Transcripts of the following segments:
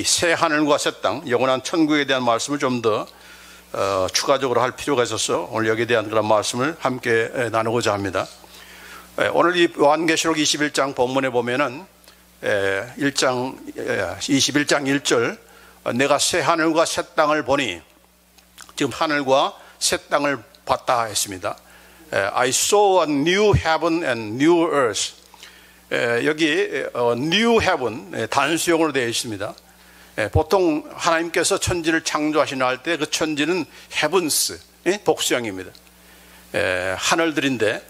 새 하늘과 새 땅, 영원한 천국에 대한 말씀을 좀 더 추가적으로 할 필요가 있어서 오늘 여기에 대한 그런 말씀을 함께 나누고자 합니다. 오늘 이 요한계시록 21장 본문에 보면은 21장 1절, 내가 새 하늘과 새 땅을 보니, 지금 하늘과 새 땅을 봤다 했습니다. I saw a new heaven and new earth. 여기 new heaven 단수형으로 되어 있습니다. 보통 하나님께서 천지를 창조하시나 할 때 그 천지는 heavens, 복수형입니다. 하늘들인데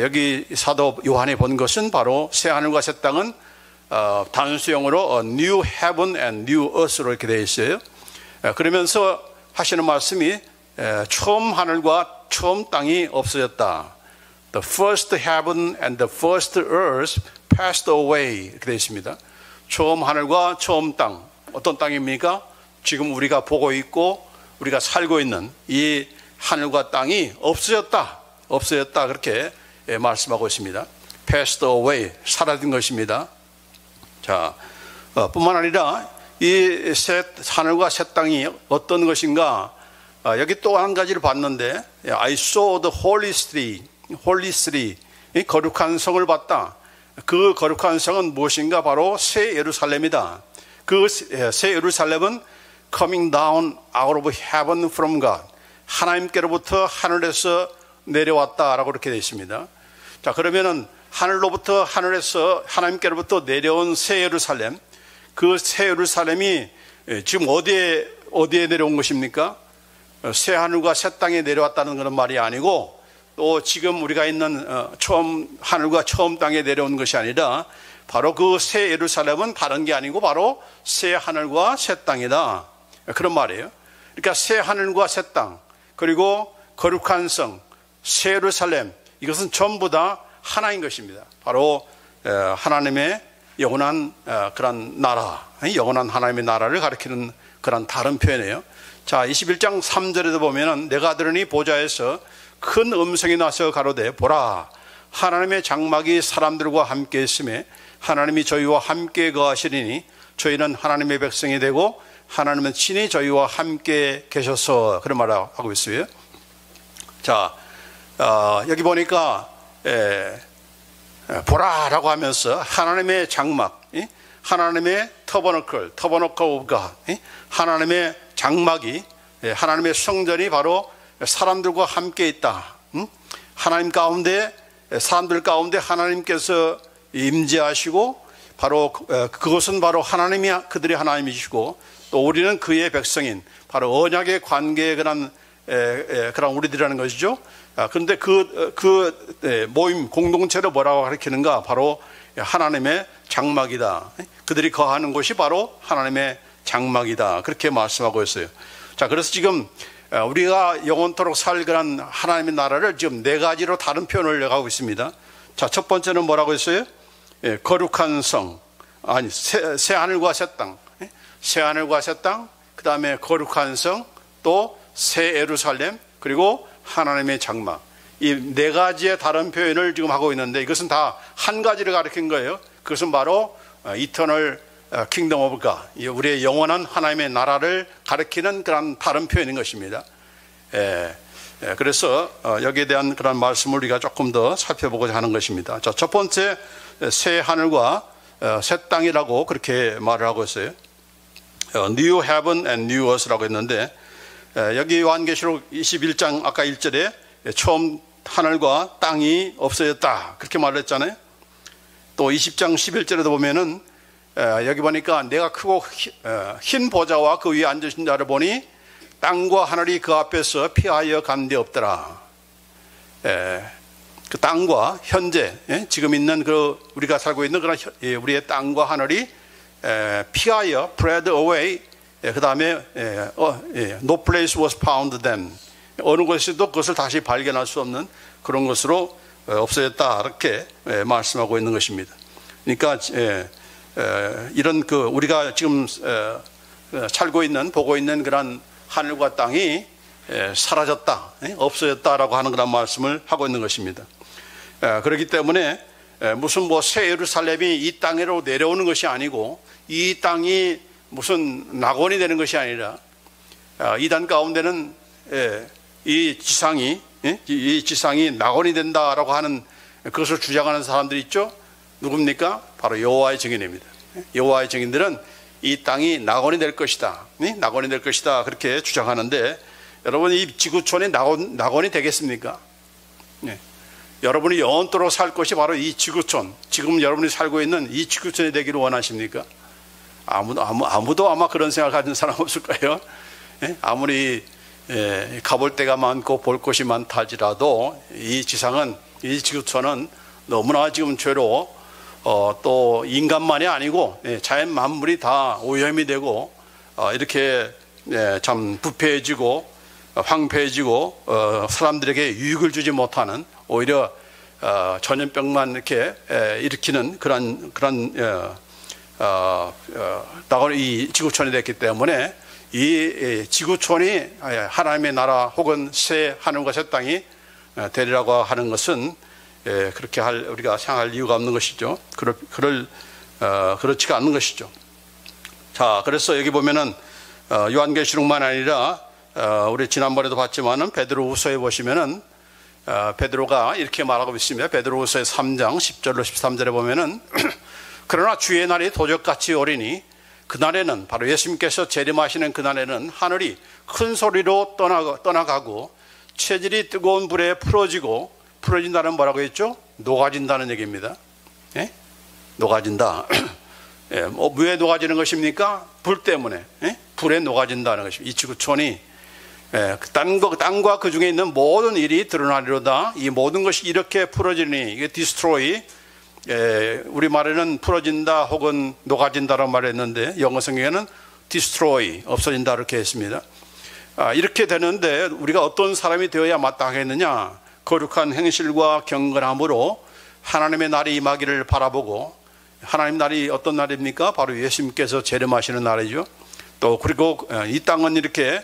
여기 사도 요한이 본 것은 바로 새 하늘과 새 땅은 단수형으로 new heaven and new earth로 이렇게 되어 있어요. 그러면서 하시는 말씀이 처음 하늘과 처음 땅이 없어졌다. The first heaven and the first earth passed away 이렇게 되어 있습니다. 처음 하늘과 처음 땅, 어떤 땅입니까? 지금 우리가 보고 있고 우리가 살고 있는 이 하늘과 땅이 없어졌다 그렇게 말씀하고 있습니다. Passed away, 사라진 것입니다. 자, 뿐만 아니라 이 새 하늘과 새 땅이 어떤 것인가? 여기 또 한 가지를 봤는데, I saw the holy city, 거룩한 성을 봤다. 그 거룩한 성은 무엇인가? 바로 새 예루살렘이다. 그 새 예루살렘은 coming down out of heaven from God, 하나님께로부터 하늘에서 내려왔다라고 그렇게 되어 있습니다. 자, 그러면은 하늘로부터 하늘에서 하나님께로부터 내려온 새 예루살렘, 그 새 예루살렘이 지금 어디에 내려온 것입니까? 새 하늘과 새 땅에 내려왔다는 그런 말이 아니고, 또 지금 우리가 있는 처음 하늘과 처음 땅에 내려온 것이 아니라 바로 그 새 예루살렘은 다른 게 아니고 바로 새 하늘과 새 땅이다, 그런 말이에요. 그러니까 새 하늘과 새 땅, 그리고 거룩한 성, 새 예루살렘, 이것은 전부 다 하나인 것입니다. 바로 하나님의 영원한 그런 나라, 영원한 하나님의 나라를 가리키는 그런 다른 표현이에요. 자, 21장 3절에도 보면은 내가 들으니 보좌에서 큰 음성이 나서 가로되, 보라, 하나님의 장막이 사람들과 함께 있음에 하나님이 저희와 함께 거하시리니 저희는 하나님의 백성이 되고 하나님은 친히 저희와 함께 계셔서, 그런 말을 하고 있어요. 자, 여기 보니까 보라라고 하면서 하나님의 장막, 하나님의 터버너클 오브 갓, 하나님의 장막이, 하나님의 성전이 바로 사람들과 함께 있다. 하나님 가운데, 사람들 가운데 하나님께서 임재하시고, 바로 그것은 바로 하나님이 그들의 하나님이시고, 또 우리는 그의 백성인, 바로 언약의 관계의 그런 우리들이라는 것이죠. 그런데 그 모임 공동체를 뭐라고 가리키는가? 바로 하나님의 장막이다. 그들이 거하는 곳이 바로 하나님의 장막이다, 그렇게 말씀하고 있어요. 자, 그래서 지금 우리가 영원토록 살 그런 하나님의 나라를 지금 네 가지로 다른 표현을 하고 있습니다. 자, 첫 번째는 뭐라고 했어요? 거룩한 성, 아니 새 하늘과 새 땅, 새 하늘과 새 땅, 그 다음에 거룩한 성, 또 새 예루살렘, 그리고 하나님의 장막. 이 네 가지의 다른 표현을 지금 하고 있는데, 이것은 다 한 가지를 가리킨 거예요. 그것은 바로 이터널 킹덤 오브 갓, 우리의 영원한 하나님의 나라를 가리키는 그런 다른 표현인 것입니다. 그래서 여기에 대한 그런 말씀을 우리가 조금 더 살펴보고자 하는 것입니다. 자, 첫 번째, 새 하늘과 새 땅이라고 그렇게 말을 하고 있어요. New heaven and new earth라고 했는데, 여기 요한계시록 21장 아까 1절에 처음 하늘과 땅이 없어졌다, 그렇게 말을 했잖아요. 또 20장 11절에도 보면은 여기 보니까 내가 크고 흰 보좌와 그 위에 앉으신 자를 보니 땅과 하늘이 그 앞에서 피하여 간 데 없더라. 그 땅과 현재 지금 있는 그 우리가 살고 있는 그런 우리의 땅과 하늘이 피하여 fled away, 그 다음에 no place was found then, 어느 곳에서도 그것을 다시 발견할 수 없는 그런 것으로 없어졌다, 이렇게 말씀하고 있는 것입니다. 그러니까 이런 그 우리가 지금 살고 있는, 보고 있는 그런 하늘과 땅이 사라졌다, 없어졌다라고 하는 그런 말씀을 하고 있는 것입니다. 그렇기 때문에 무슨 새 예루살렘이 이 땅으로 내려오는 것이 아니고, 이 땅이 무슨 낙원이 되는 것이 아니라 이단 가운데는 이 지상이 낙원이 된다라고 하는 그것을 주장하는 사람들이 있죠. 누굽니까? 바로 여호와의 증인입니다. 여호와의 증인들은 이 땅이 낙원이 될 것이다. 낙원이 될 것이다. 그렇게 주장하는데 여러분 이 지구촌이 낙원이 되겠습니까? 여러분이 영원토록 살 것이 바로 이 지구촌, 지금 여러분이 살고 있는 이 지구촌이 되기를 원하십니까? 아무도 아마 그런 생각 가진 사람 없을 거예요. 아무리 가볼 데가 많고 볼 곳이 많다 할지라도 이 지상은, 이 지구촌은 너무나 지금 죄로 또 인간만이 아니고 자연 만물이 다 오염이 되고 이렇게 참 부패해지고 황폐해지고 사람들에게 유익을 주지 못하는, 오히려 전염병만 이렇게 일으키는 그런 이 지구촌이 됐기 때문에 이 지구촌이 하나님의 나라 혹은 새 하늘과 새 땅이 되리라고 하는 것은 그렇게 우리가 생각할 이유가 없는 것이죠. 그렇지가 않는 것이죠. 자, 그래서 여기 보면은 요한계시록만 아니라 우리 지난번에도 봤지만은 베드로후서에 보시면은 베드로가 이렇게 말하고 있습니다. 베드로후서의 3장 10절로 13절에 보면은 그러나 주의 날이 도적같이 오리니 그날에는, 바로 예수님께서 재림하시는 그날에는 하늘이 큰 소리로 떠나가고 체질이 뜨거운 불에 풀어진다는 뭐라고 했죠? 녹아진다는 얘기입니다. 녹아진다. 왜 녹아지는 것입니까? 불 때문에. 불에 녹아진다는 것입니다. 이 지구촌이 땅과 그 중에 있는 모든 일이 드러나리로다. 이 모든 것이 이렇게 풀어지니, 이게 디스트로이, 우리말에는 풀어진다 혹은 녹아진다라고 말했는데 영어 성경에는 디스트로이, 없어진다 이렇게 했습니다. 이렇게 되는데 우리가 어떤 사람이 되어야 마땅하겠느냐? 거룩한 행실과 경건함으로 하나님의 날이 임하기를 바라보고, 하나님 날이 어떤 날입니까? 바로 예수님께서 재림하시는 날이죠. 또 그리고 이 땅은 이렇게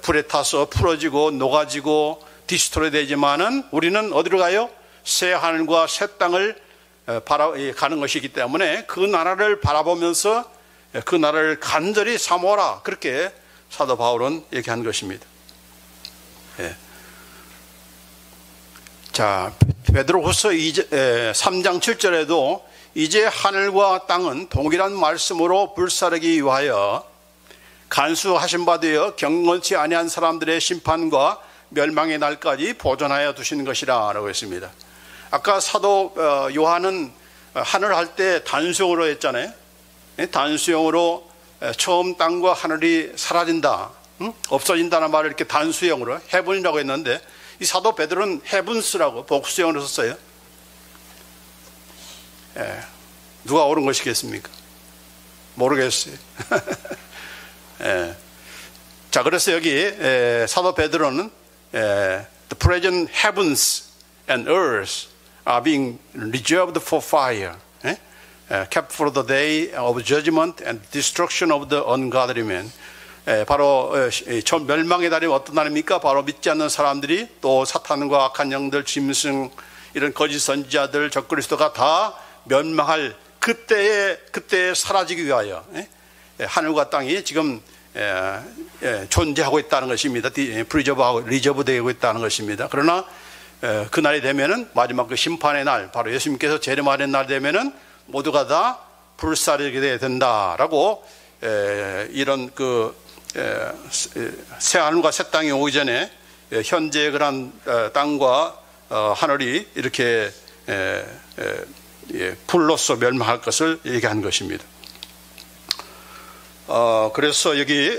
불에 타서 풀어지고 녹아지고 디스트로이 되지만은 우리는 어디로 가요? 새 하늘과 새 땅을 가는 것이기 때문에 그 나라를 바라보면서 그 나라를 간절히 사모하라, 그렇게 사도 바울은 얘기한 것입니다. 자, 베드로후서 3장 7절에도 이제 하늘과 땅은 동일한 말씀으로 불사르기 위하여 간수하신 바 되어 경건치 아니한 사람들의 심판과 멸망의 날까지 보존하여 두신 것이라 라고 했습니다. 아까 사도 요한은 하늘 할 때 단수형으로 했잖아요. 단수형으로 처음 땅과 하늘이 사라진다, 없어진다는 말을 이렇게 단수형으로 헤븐이라고 했는데, 이 사도 베드로는 헤븐스라고 복수형으로 썼어요. 누가 옳은 것이겠습니까? 모르겠어요. 자, 그래서 여기 사도 베드로는 the present heavens and earth are being reserved for fire, kept for the day of judgment and destruction of the ungodly man. 바로 멸망의 날이 어떤 날입니까? 바로 믿지 않는 사람들이, 또 사탄과 악한 영들, 짐승, 이런 거짓 선지자들, 적그리스도가 다 멸망할 그때에 사라지기 위하여 하늘과 땅이 지금 존재하고 있다는 것입니다. 리저브 되고 있다는 것입니다. 그러나 그날이 되면은, 마지막 그 심판의 날, 바로 예수님께서 재림하는 날 되면은 모두가 다 불사르게 된다라고, 이런 새 하늘과 새 땅이 오기 전에 현재 그런 땅과 하늘이 이렇게 불로서 멸망할 것을 얘기한 것입니다. 그래서 여기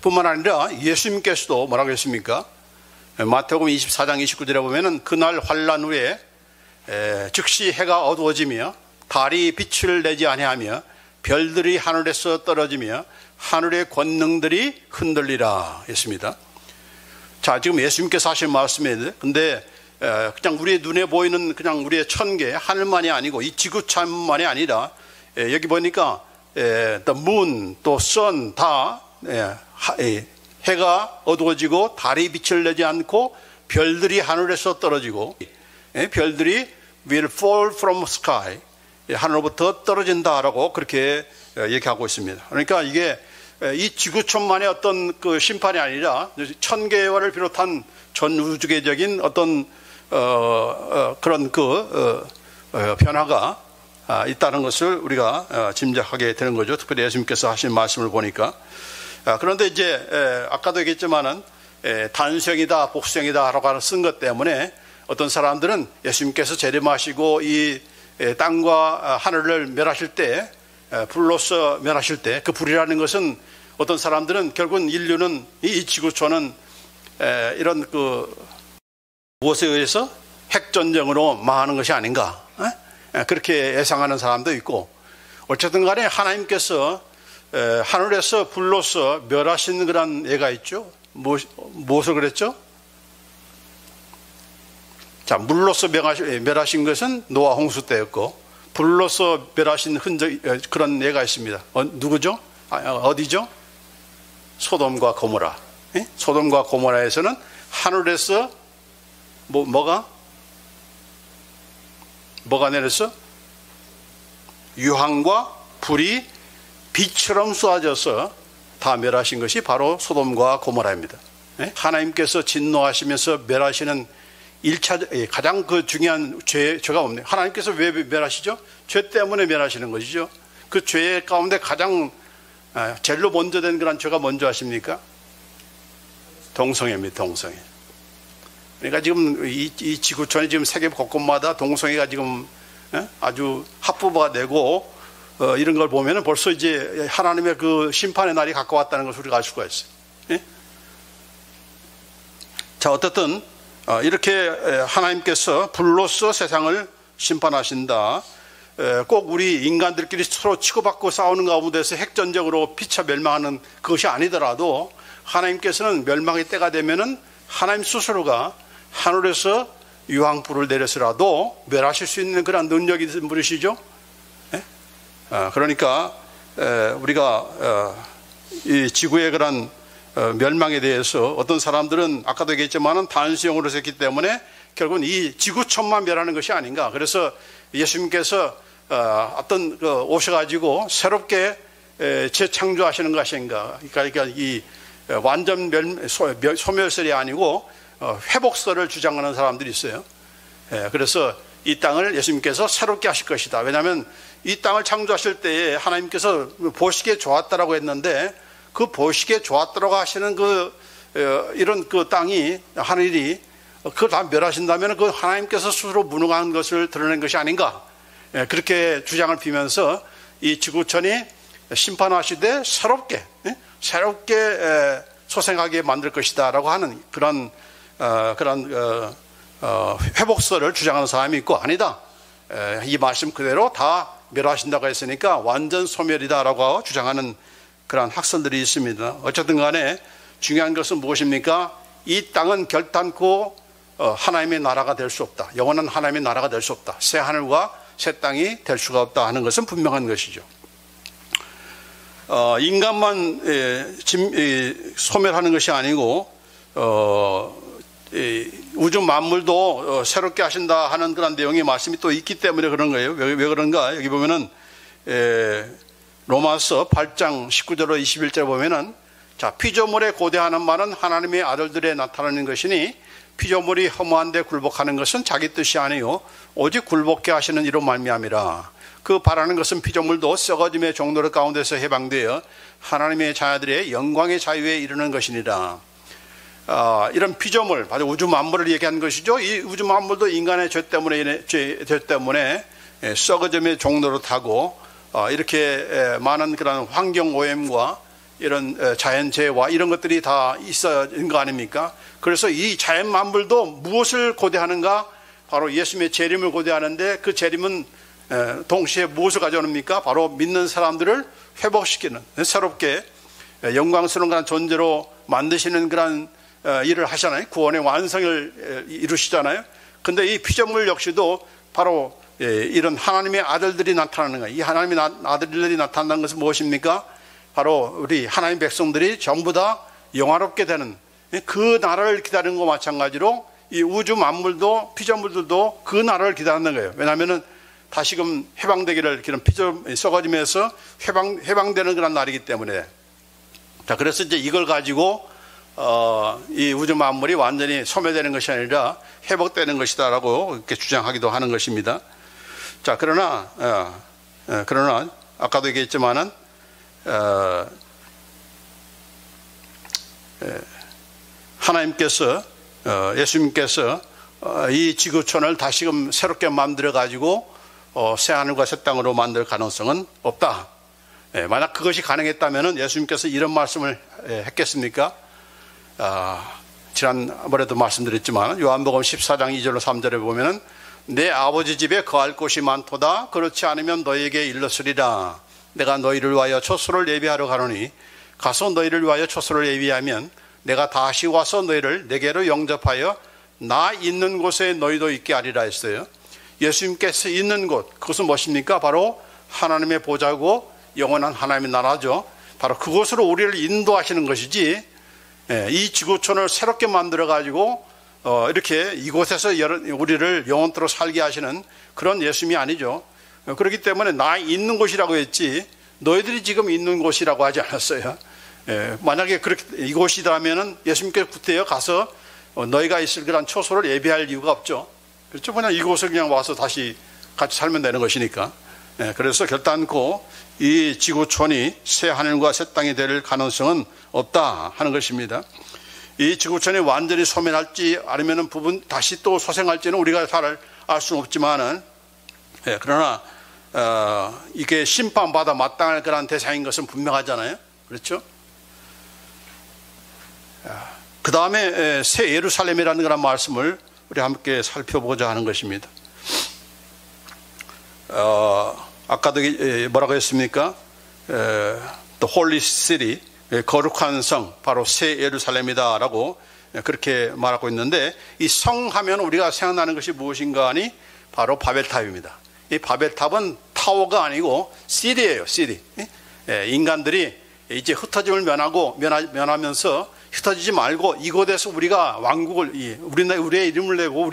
뿐만 아니라 예수님께서도 뭐라고 했습니까? 마태복음 24장 29절에 보면은 그날 환란 후에 즉시 해가 어두워지며 달이 빛을 내지 아니하며 별들이 하늘에서 떨어지며 하늘의 권능들이 흔들리라 했습니다. 자, 지금 예수님께서 하신 말씀인데, 근데 그냥 우리의 눈에 보이는 그냥 우리의 천계 하늘만이 아니고 이 지구촌만이 아니라 여기 보니까 the moon 또 sun 다 해가 어두워지고 달이 빛을 내지 않고 별들이 하늘에서 떨어지고, 별들이 will fall from sky, 하늘로부터 떨어진다라고 그렇게 얘기하고 있습니다. 그러니까 이게 이 지구촌만의 어떤 그 심판이 아니라 천계화를 비롯한 전 우주계적인 어떤 그런 변화가 있다는 것을 우리가 짐작하게 되는 거죠. 특별히 예수님께서 하신 말씀을 보니까. 그런데 이제 아까도 얘기했지만은 단수형이다 복수형이다 라고 쓴 것 때문에 어떤 사람들은 예수님께서 재림하시고 이 땅과 하늘을 멸하실 때, 불로서 멸하실 때, 그 불이라는 것은 어떤 사람들은 결국은 인류는 이 지구촌은 이런 무엇에 의해서 핵전쟁으로 망하는 것이 아닌가, 그렇게 예상하는 사람도 있고, 어쨌든 간에 하나님께서 하늘에서 불로서 멸하신 그런 예가 있죠. 무엇을 그랬죠? 자, 물로서 멸하신 것은 노아 홍수 때였고, 불로서 멸하신 그런 예가 있습니다. 누구죠? 어디죠? 소돔과 고모라. 소돔과 고모라에서는 하늘에서 뭐가 내렸어? 유황과 불이 비처럼 쏟아져서 다 멸하신 것이 바로 소돔과 고모라입니다. 하나님께서 진노하시면서 멸하시는 1차 가장 중요한 죄가 없네요. 하나님께서 왜 멸하시죠? 죄 때문에 멸하시는 것이죠. 그 죄 가운데 가장 제일로 먼저 된 그런 죄가 뭔지 아십니까? 동성애입니다. 동성애. 그러니까 지금 이 지구촌이 지금 세계 곳곳마다 동성애가 지금 아주 합부가 되고 이런 걸 보면은 벌써 이제 하나님의 그 심판의 날이 가까웠다는 것을 우리가 알 수가 있어요. 자, 어쨌든 이렇게 하나님께서 불로서 세상을 심판하신다. 꼭 우리 인간들끼리 서로 치고받고 싸우는 가운데서 핵전쟁으로 피차 멸망하는 그것이 아니더라도 하나님께서는 멸망의 때가 되면은 하나님 스스로가 하늘에서 유황불을 내려서라도 멸하실 수 있는 그런 능력이 있는 분이시죠. 그러니까 우리가 이 지구의 그런 멸망에 대해서 어떤 사람들은 아까도 얘기했지만은 단수형으로 했기 때문에 결국은 이 지구촌만 멸하는 것이 아닌가. 그래서 예수님께서 어떤 오셔가지고 새롭게 재창조하시는 것인가. 그러니까 이 완전 소멸설이 아니고 회복설을 주장하는 사람들이 있어요. 그래서 이 땅을 예수님께서 새롭게 하실 것이다. 왜냐하면 이 땅을 창조하실 때에 하나님께서 보시기에 좋았다라고 했는데 그 보시기에 좋았다라고 하시는 이런 땅이 하늘이 그걸 다 멸하신다면 그 하나님께서 스스로 무능한 것을 드러낸 것이 아닌가. 그렇게 주장을 피면서 이 지구촌이 심판하시되 새롭게 소생하게 만들 것이다라고 하는 그런 회복설을 주장하는 사람이 있고, 아니다, 이 말씀 그대로 다 멸하신다고 했으니까 완전 소멸이다라고 주장하는 그런 학설들이 있습니다. 어쨌든 간에 중요한 것은 무엇입니까? 이 땅은 결단코 하나님의 나라가 될 수 없다. 영원한 하나님의 나라가 될 수 없다. 새 하늘과 새 땅이 될 수가 없다 하는 것은 분명한 것이죠. 인간만 소멸하는 것이 아니고 우주 만물도 새롭게 하신다 하는 그런 내용의 말씀이 또 있기 때문에 그런 거예요. 왜 그런가? 여기 보면은 로마서 8장 19절로 21절 보면은, 자, 피조물에 고대하는 말은 하나님의 아들들에 나타나는 것이니 피조물이 허무한데 굴복하는 것은 자기 뜻이 아니요 오직 굴복케 하시는 이로 말미암이라. 그 바라는 것은 피조물도 썩어짐의 종노릇 가운데서 해방되어 하나님의 자녀들의 영광의 자유에 이르는 것이니라. 이런 피조물, 바로 우주 만물을 얘기한 것이죠. 이 우주 만물도 인간의 죄 때문에 썩어짐의 종노릇하고 이렇게 많은 그런 환경 오염과 이런 자연재해와 이런 것들이 다 있어진 거 아닙니까? 그래서 이 자연 만물도 무엇을 고대하는가? 바로 예수님의 재림을 고대하는데, 그 재림은 동시에 무엇을 가져옵니까? 바로 믿는 사람들을 회복시키는, 새롭게 영광스러운 그런 존재로 만드시는 그런 일을 하시잖아요. 구원의 완성을 이루시잖아요. 근데 이 피조물 역시도 바로 이런 하나님의 아들들이 나타나는 거예요. 이 하나님의 아들들이 나타난다는 것은 무엇입니까? 바로 우리 하나님 백성들이 전부 다 영화롭게 되는 그 나라를 기다리는 것과 마찬가지로 이 우주 만물도 피조물들도 그 나라를 기다리는 거예요. 왜냐하면 다시금 해방되기를 그런 피조 썩어지면서 해방되는 그런 날이기 때문에 자 그래서 이제 이걸 가지고 이 우주 만물이 완전히 소멸되는 것이 아니라 회복되는 것이다라고 이렇게 주장하기도 하는 것입니다. 자 그러나 아까도 얘기했지만은 하나님께서 예수님께서 이 지구촌을 다시금 새롭게 만들어 가지고 새 하늘과 새 땅으로 만들 가능성은 없다. 만약 그것이 가능했다면 예수님께서 이런 말씀을 했겠습니까? 지난번에도 말씀드렸지만 요한복음 14장 2절로 3절에 보면은 내 아버지 집에 거할 곳이 많도다. 그렇지 않으면 너희에게 일렀으리라. 내가 너희를 위하여 초소를 예비하러 가노니 가서 너희를 위하여 초소를 예비하면 내가 다시 와서 너희를 내게로 영접하여 나 있는 곳에 너희도 있게 하리라 했어요. 예수님께서 있는 곳, 그것은 무엇입니까? 바로 하나님의 보좌고 영원한 하나님의 나라죠. 바로 그곳으로 우리를 인도하시는 것이지 이 지구촌을 새롭게 만들어 가지고 이렇게 이곳에서 우리를 영원토록 살게 하시는 그런 예수님이 아니죠. 그렇기 때문에 나 있는 곳이라고 했지 너희들이 지금 있는 곳이라고 하지 않았어요. 만약에 그렇게 이곳이라면은 예수님께서 구태여 가서 너희가 있을 그런 초소를 예비할 이유가 없죠. 그렇죠? 그냥 이곳을 그냥 와서 다시 같이 살면 되는 것이니까. 그래서 결단코 이 지구촌이 새 하늘과 새 땅이 될 가능성은 없다 하는 것입니다. 이 지구촌이 완전히 소멸할지 아니면은 부분 다시 또 소생할지는 우리가 잘 알 수는 없지만은 그러나 이게 심판받아 마땅할 그런 대상인 것은 분명하잖아요. 그렇죠? 그 다음에 새 예루살렘이라는 그런 말씀을 우리 함께 살펴보고자 하는 것입니다. 아까도 뭐라고 했습니까? The Holy City, 거룩한 성, 바로 새 예루살렘이다라고 그렇게 말하고 있는데 이 성 하면 우리가 생각나는 것이 무엇인가 하니 바로 바벨탑입니다. 이 바벨탑은 타워가 아니고 시리예요, 시리. 인간들이 이제 흩어짐을 면하면서 흩어지지 말고 이곳에서 우리가 왕국을 우리의 이름을 내고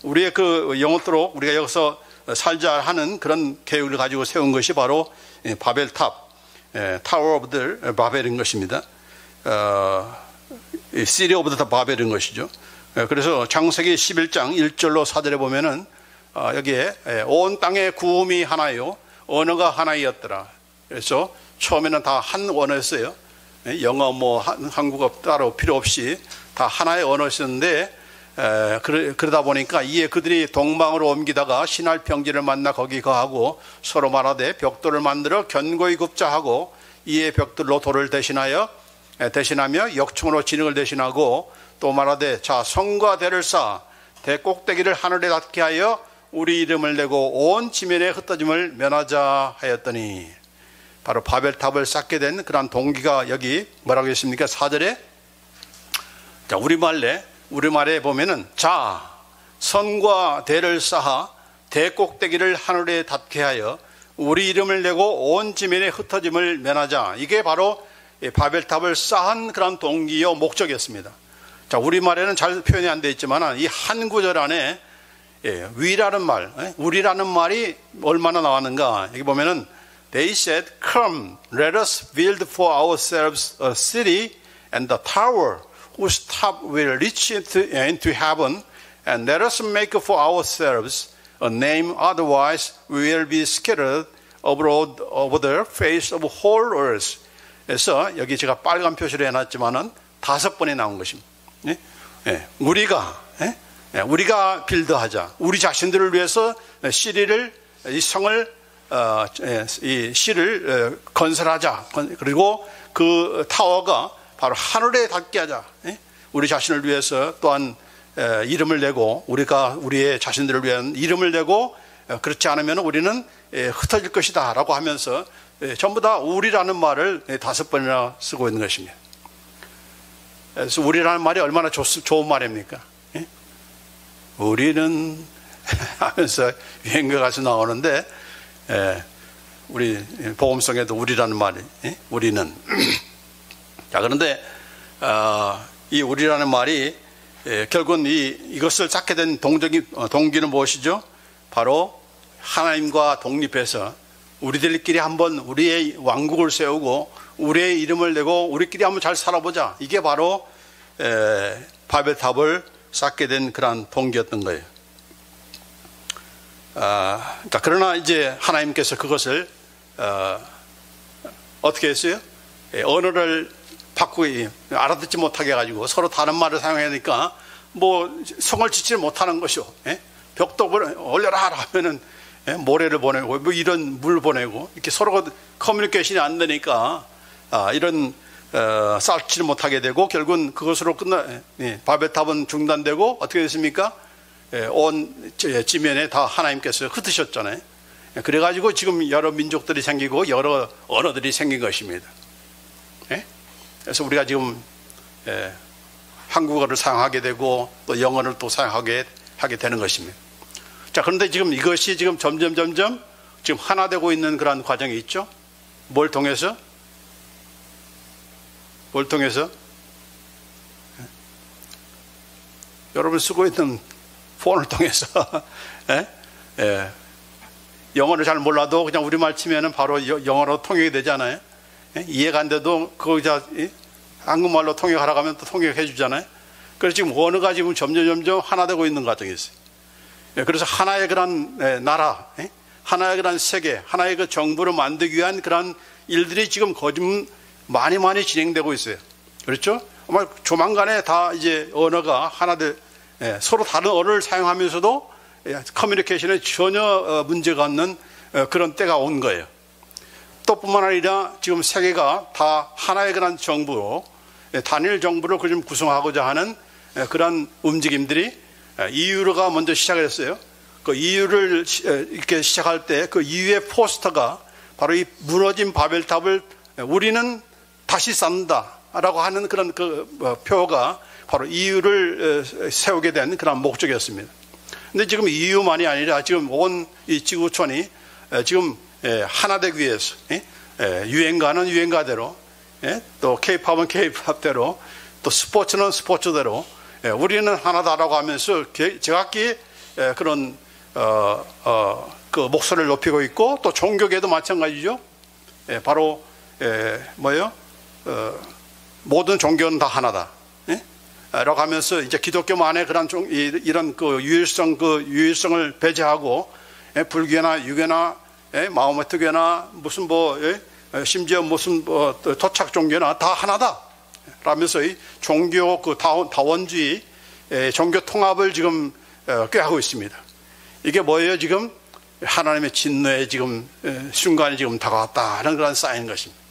우리의 그 영원토록 우리가 여기서 살자 하는 그런 계획을 가지고 세운 것이 바로 바벨탑, 타워 오브 더 바벨인 것입니다. 시리 오브 더 바벨인 것이죠. 그래서 창세기 11장 1절로 4절에 보면은 여기에 온 땅의 구음이 하나요 언어가 하나이었더라. 그래서 처음에는 다 한 언어였어요. 영어 한국어 따로 필요 없이 다 하나의 언어였는데 그러다 보니까 이에 그들이 동방으로 옮기다가 신할 평지를 만나 거기 거하고 서로 말하되 벽돌을 만들어 견고히 굽자 하고 이에 벽돌로 돌을 대신하며 역충으로 진흙을 대신하고 또 말하되 자 성과 대를 쌓아 대 꼭대기를 하늘에 닿게 하여 우리 이름을 내고 온 지면에 흩어짐을 면하자 하였더니 바로 바벨탑을 쌓게 된 그런 동기가 여기 뭐라고 했습니까? 4절에 자 우리말에 보면은 자 선과 대를 쌓아 대 꼭대기를 하늘에 닿게 하여 우리 이름을 내고 온 지면에 흩어짐을 면하자. 이게 바로 바벨탑을 쌓은 그런 동기요 목적이었습니다. 자 우리말에는 잘 표현이 안 되어 있지만 이 한 구절 안에 위라는 말, 우리라는 말이 얼마나 나왔는가. 여기 보면은 They said, Come, let us build for ourselves a city and the tower whose top will reach into heaven, and let us make for ourselves a name, otherwise we will be scattered abroad over the face of whole earth. 그래서 여기 제가 빨간 표시를 해놨지만은 5번에 나온 것입니다. 우리가 빌드하자. 우리 자신들을 위해서 이 성을 이 시를 건설하자. 그리고 그 타워가 바로 하늘에 닿게 하자. 우리 자신을 위해서 또한 이름을 내고 우리의 자신들을 위한 이름을 내고 그렇지 않으면 우리는 흩어질 것이다 라고 하면서 전부 다 우리라는 말을 5번이나 쓰고 있는 것입니다. 그래서 우리라는 말이 얼마나 좋은 말입니까? 우리는 하면서 유행가 가서 나오는데 우리 복음성에도 우리라는 말이 우리는 자 그런데 이 우리라는 말이 결국은 이것을 쌓게 된 동기는 무엇이죠? 바로 하나님과 독립해서 우리들끼리 한번 우리의 왕국을 세우고 우리의 이름을 내고 우리끼리 한번 잘 살아보자. 이게 바로 바벨탑을 쌓게 된 그러한 동기였던 거예요. 그러니까 그러나 이제 하나님께서 그것을 어떻게 했어요? 언어를 바꾸기 알아듣지 못하게 해가지고 서로 다른 말을 사용하니까 뭐 성을 짓지 못하는 것이요. 벽돌을 올려라 하면은 모래를 보내고 뭐 이런 물 보내고 이렇게 서로가 커뮤니케이션이 안 되니까 이런 쌓지를 못하게 되고 결국은 그것으로 바벨탑은 중단되고 어떻게 됐습니까? 온 지면에 다 하나님께서 흩으셨잖아요. 그래가지고 지금 여러 민족들이 생기고 여러 언어들이 생긴 것입니다. 그래서 우리가 지금 한국어를 사용하게 되고 또 영어를 또 사용하게 하게 되는 것입니다. 자, 그런데 지금 이것이 지금 점점 지금 하나 되고 있는 그런 과정이 있죠. 뭘 통해서? 뭘 통해서? 여러분 쓰고 있는 폰을 통해서 영어를 잘 몰라도 그냥 우리말 치면은 바로 영어로 통역이 되잖아요. 이해가 안 돼도 그거 한국말로 통역하라고 하면 또 통역해 주잖아요. 그래서 지금 언어가 지금 점점 하나 되고 있는 과정이 있어요. 그래서 하나의 그런 나라, 하나의 그런 세계, 하나의 그 정부를 만들기 위한 그런 일들이 지금 거짓 많이 진행되고 있어요. 그렇죠? 아마 조만간에 다 이제 언어가 하나 서로 다른 언어를 사용하면서도 커뮤니케이션에 전혀 문제가 없는 그런 때가 온 거예요. 또 뿐만 아니라 지금 세계가 다 하나의 그런 정부로 단일 정부를 좀 구성하고자 하는 그런 움직임들이 EU가 먼저 시작을 했어요. 그 EU를 이렇게 시작할 때 그 EU의 포스터가 바로 이 무너진 바벨탑을 우리는 다시 쌓는다라고 하는 그런 그 표가 바로 EU를 세우게 된 그런 목적이었습니다. 근데 지금 EU만이 아니라 지금 온 이 지구촌이 지금 하나 되기 위해서 유행가는 유행가대로 또 K-팝은 K-팝대로 또 스포츠는 스포츠대로 우리는 하나다라고 하면서 제각기 그런 그 목소리를 높이고 있고 또 종교계도 마찬가지죠. 바로 뭐예요? 모든 종교는 다 하나다. 라고 하면서 이제 기독교만의 그런 이런 그 유일성을 배제하고 불교나 유교나 마호메트교나 무슨 심지어 무슨 토착 종교나 다 하나다. 라면서 이 종교 그 다원주의 종교 통합을 지금 꾀하고 있습니다. 이게 뭐예요? 지금 하나님의 진노의 지금 순간이 지금 다가왔다는 그런 사인인 것입니다.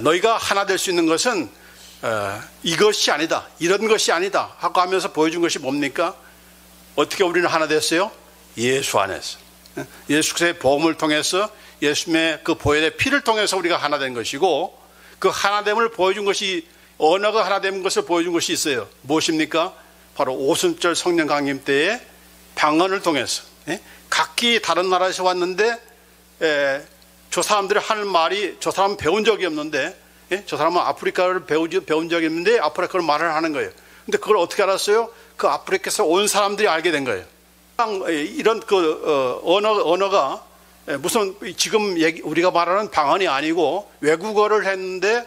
너희가 하나 될 수 있는 것은 이것이 아니다, 이런 것이 아니다 하고 하면서 보여준 것이 뭡니까? 어떻게 우리는 하나 됐어요? 예수 안에서. 예수 그리스도의 보험을 통해서 예수님의 그 보혈의 피를 통해서 우리가 하나 된 것이고 그 하나됨을 보여준 것이 언어가 하나된 것을 보여준 것이 있어요. 무엇입니까? 바로 오순절 성령 강림 때의 방언을 통해서 각기 다른 나라에서 왔는데 저 사람들이 하는 말이 저 사람은 배운 적이 없는데 저 사람은 아프리카를 배운 적이 없는데 아프리카를 말을 하는 거예요. 근데 그걸 어떻게 알았어요? 그 아프리카에서 온 사람들이 알게 된 거예요. 이런 그 언어가 무슨 지금 우리가 말하는 방언이 아니고 외국어를 했는데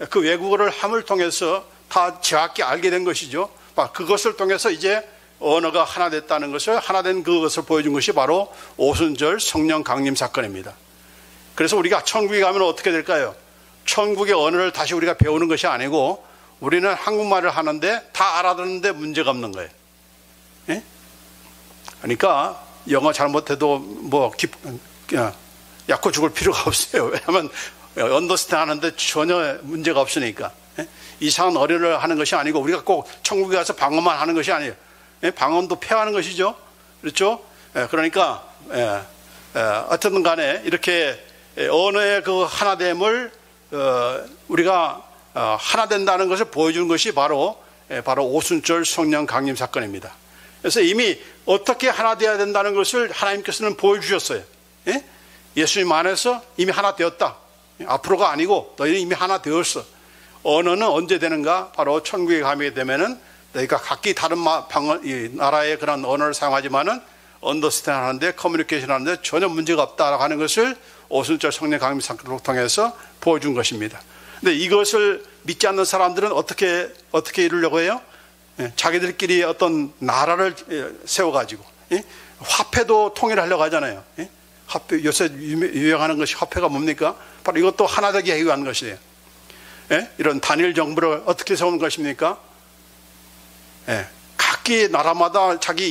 그 외국어를 함을 통해서 다 정확히 알게 된 것이죠. 그것을 통해서 이제 언어가 하나 됐다는 것을 하나 된 그것을 보여준 것이 바로 오순절 성령 강림 사건입니다. 그래서 우리가 천국에 가면 어떻게 될까요? 천국의 언어를 다시 우리가 배우는 것이 아니고 우리는 한국말을 하는데 다 알아듣는데 문제가 없는 거예요. 그러니까 영어 잘못해도 약고 죽을 필요가 없어요. 왜냐하면 언더스탠드 하는데 전혀 문제가 없으니까. 이상한 어려를 하는 것이 아니고 우리가 꼭 천국에 가서 방언만 하는 것이 아니에요. 방언도 폐하는 것이죠. 그렇죠? 그러니까 어쨌든 간에 이렇게 언어의 그 하나됨을 우리가 하나 된다는 것을 보여주는 것이 바로 오순절 성령 강림 사건입니다. 그래서 이미 어떻게 하나 되어야 된다는 것을 하나님께서는 보여주셨어요. 예수님 안에서 이미 하나 되었다. 앞으로가 아니고 너희는 이미 하나 되었어. 언어는 언제 되는가? 바로 천국에 가게 되면은 너희가 각기 다른 방언, 이 나라의 그런 언어를 사용하지만은 언더스탠드 하는데, 커뮤니케이션 하는데 전혀 문제가 없다라고 하는 것을 오순절 성령 강림 사건을 통해서 보여준 것입니다. 근데 이것을 믿지 않는 사람들은 어떻게 이루려고 해요? 자기들끼리 어떤 나라를 세워가지고, 화폐도 통일하려고 하잖아요. 화폐, 요새 유행하는 것이 화폐가 뭡니까? 바로 이것도 하나 되게 하기 위한 것이에요. 이런 단일 정부를 어떻게 세우는 것입니까? 각기 나라마다 자기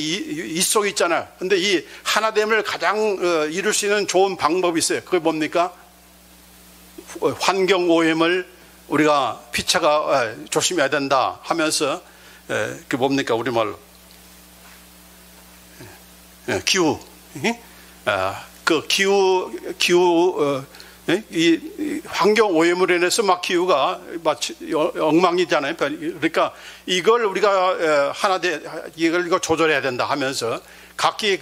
이속이 있잖아요. 근데 이 하나됨을 가장 이룰 수 있는 좋은 방법이 있어요. 그게 뭡니까? 환경 오염을 우리가 피차가 조심해야 된다 하면서, 그 뭡니까? 우리말로 기후, 그 이 환경 오염으로 인해서 막 기후가 마치 엉망이잖아요. 그러니까 이걸 우리가 이걸 조절해야 된다 하면서 각기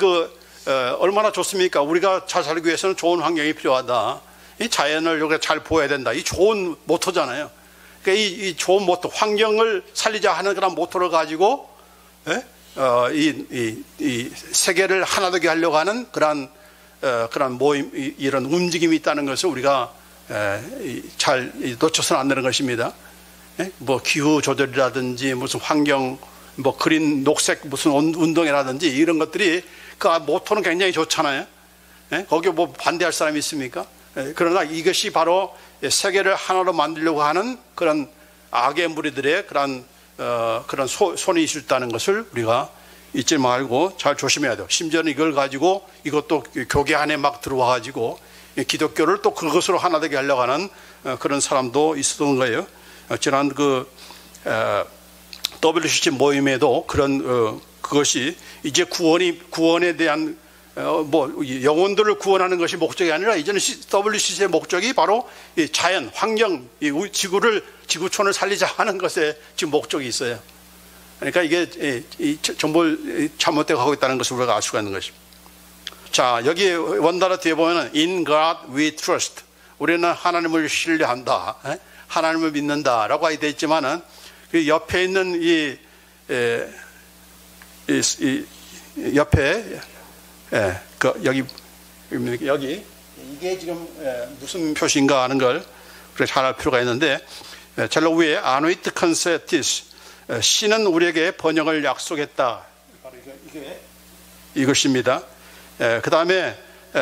얼마나 좋습니까? 우리가 잘 살기 위해서는 좋은 환경이 필요하다. 이 자연을 우리가 잘 보호해야 된다. 이 좋은 모토잖아요. 그러니까 이 좋은 모토, 환경을 살리자 하는 그런 모토를 가지고 이 세계를 하나 되게 하려고 하는 그런 모임, 이런 움직임이 있다는 것을 우리가 잘 놓쳐서는 안 되는 것입니다. 뭐 기후 조절이라든지 무슨 환경, 뭐 그린 녹색 무슨 운동이라든지 이런 것들이 그 모토는 굉장히 좋잖아요. 거기에 뭐 반대할 사람이 있습니까? 그러나 이것이 바로 세계를 하나로 만들려고 하는 그런 악의 무리들의 그런 손이 있다는 것을 우리가 잊지 말고 잘 조심해야 돼요. 심지어는 이걸 가지고 이것도 교계 안에 막 들어와 가지고 기독교를 또 그것으로 하나 되게 하려고 하는 그런 사람도 있었던 거예요. 지난 WCC 모임에도 그것이 이제 구원에 대한 영혼들을 구원하는 것이 목적이 아니라 이제는 WCC의 목적이 바로 이 자연, 환경, 지구촌을 살리자 하는 것에 지금 목적이 있어요. 그러니까 이게 전부 잘못되어 가고 있다는 것을 우리가 알 수가 있는 것입니다. 자, 여기 원단어 뒤에 보면은 In God we trust. 우리는 하나님을 신뢰한다. 하나님을 믿는다라고 되어 있지만은 그 옆에 있는 옆에 여기 이게 지금 무슨 표시인가 하는 걸 우리가 잘 알 필요가 있는데, 제일 위에 Anuit conceptis, 신은 우리에게 번영을 약속했다. 바로 이것입니다. 그 다음에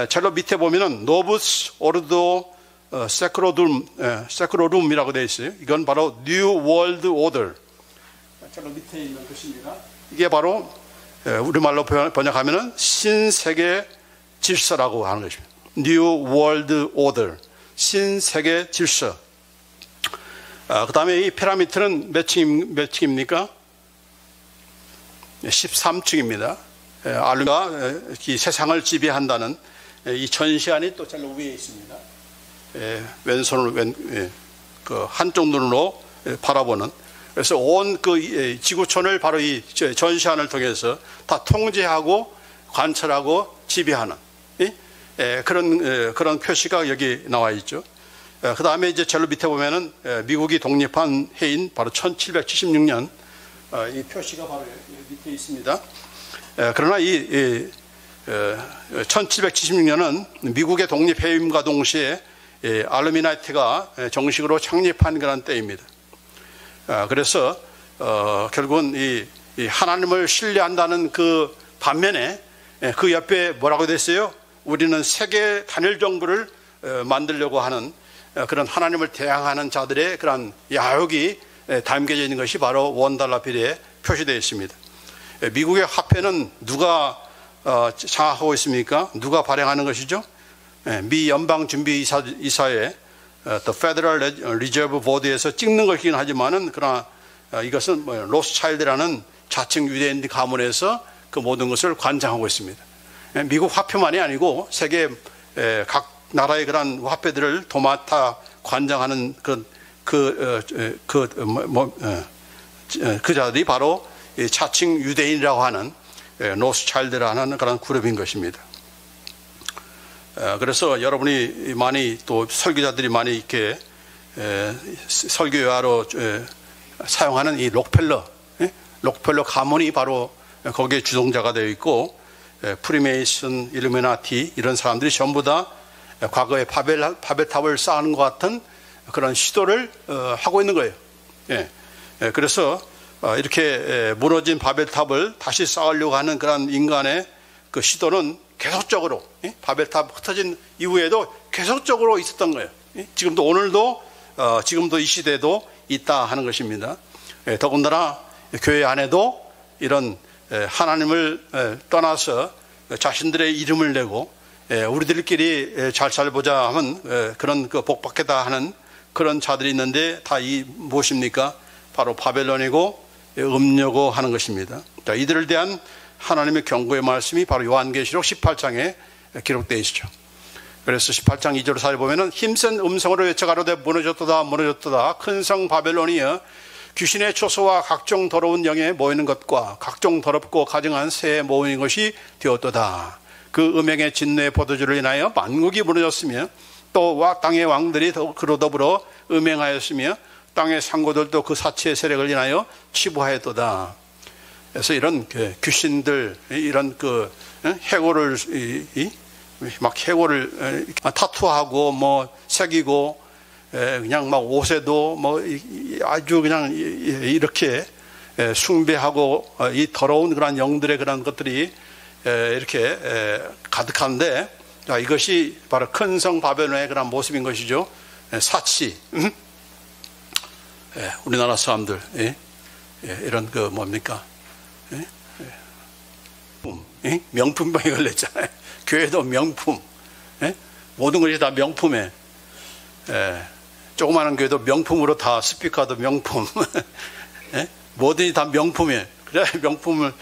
제일 밑에 보면은 Novus Ordo Seclorum 이라고 되어 있어요. 이건 바로 New World Order. 제일 밑에 있는 것입니다. 이게 바로 우리말로 번역하면은 신세계 질서라고 하는 것입니다. New World Order, 신세계 질서. 그 다음에 이 피라미드는 몇 층입니까? 13층입니다. 알루가 이 세상을 지배한다는 이 전시안이 또 제일 위에 있습니다. 왼손으로 그 한쪽 눈으로 바라보는. 그래서 온 그 지구촌을 바로 이 전시안을 통해서 다 통제하고 관찰하고 지배하는 그런 표시가 여기 나와 있죠. 그 다음에 이제 제일 밑에 보면은 미국이 독립한 해인 바로 1776년 이 표시가 바로 밑에 있습니다. 그러나 이 1776년은 미국의 독립해임과 동시에 알루미나이트가 정식으로 창립한 그런 때입니다. 그래서 결국은 이 하나님을 신뢰한다는 그 반면에 그 옆에 뭐라고 됐어요? 우리는 세계 단일 정부를 만들려고 하는 그런 하나님을 대항하는 자들의 그런 야욕이 담겨져 있는 것이 바로 $1 빌에 표시되어 있습니다. 미국의 화폐는 누가 장악하고 있습니까? 누가 발행하는 것이죠? 미 연방준비이사회 The Federal Reserve Board에서 찍는 것이긴 하지만은 그러나 이것은 로스차일드라는 자칭 유대인 가문에서 그 모든 것을 관장하고 있습니다. 미국 화폐만이 아니고 세계 각 나라의 그런 화폐들을 도맡아 관장하는 그 자들이 바로 자칭 유대인이라고 하는 로스차일드라는 그런 그룹인 것입니다. 그래서 여러분이 많이 또 설교자들이 많이 이렇게 설교화로 사용하는 이 록펠러 가문이 바로 거기에 주동자가 되어 있고, 프리메이슨, 일루미나티 이런 사람들이 전부 다 과거에 바벨탑을 쌓는 것 같은 그런 시도를 하고 있는 거예요. 그래서 이렇게 무너진 바벨탑을 다시 쌓으려고 하는 그런 인간의 그 시도는 계속적으로 바벨탑 흩어진 이후에도 계속적으로 있었던 거예요. 지금도 오늘도 지금도 이 시대에도 있다 하는 것입니다. 더군다나 교회 안에도 이런 하나님을 떠나서 자신들의 이름을 내고 우리들끼리 잘 살보자 하면 그런 그 복받겠다 하는 그런 자들이 있는데 다 이 무엇입니까? 바로 바벨론이고 음녀고 하는 것입니다. 자, 이들을 대한 하나님의 경고의 말씀이 바로 요한계시록 18장에 기록되어 있죠. 그래서 18장 2절 살펴보면 힘센 음성으로 외쳐가로되 무너졌도다 무너졌도다 큰 성 바벨론이여 귀신의 초소와 각종 더러운 영에 모이는 것과 각종 더럽고 가증한 새에 모이는 것이 되었도다. 그 음행의 진노의 포도주를 인하여 만국이 무너졌으며 또 땅의 왕들이 그로 더불어 음행하였으며 땅의 상고들도 그 사치의 세력을 인하여 치부하였도다. 그래서 이런 귀신들 이런 그 해골을 막 해골을 타투하고 뭐 새기고 그냥 막 옷에도 뭐 아주 그냥 이렇게 숭배하고 이 더러운 그런 영들의 그런 것들이 이렇게 가득한데, 자, 이것이 바로 큰 성 바벨론의 그런 모습인 것이죠. 사치, 우리나라 사람들 이런 그 뭡니까 명품병에 걸렸잖아요. 교회도 명품, 모든 것이 다 명품에, 조그마한 교회도 명품으로 다 스피커도 명품, 뭐든지 다 명품에. 그래 명품을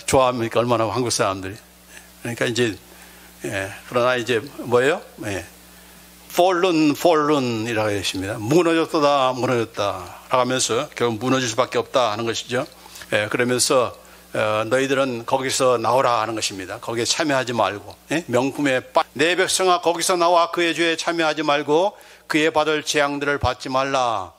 좋아합니까? 얼마나 한국 사람들이. 그러니까 이제 그러나 이제 뭐예요? fallen이라고 했습니다. 무너졌다 무너졌다 하면서 결국 무너질 수밖에 없다 하는 것이죠. 그러면서 너희들은 거기서 나오라 하는 것입니다. 거기에 참여하지 말고 명품에 내 백성아 거기서 나와 그의 죄에 참여하지 말고 그의 받을 재앙들을 받지 말라.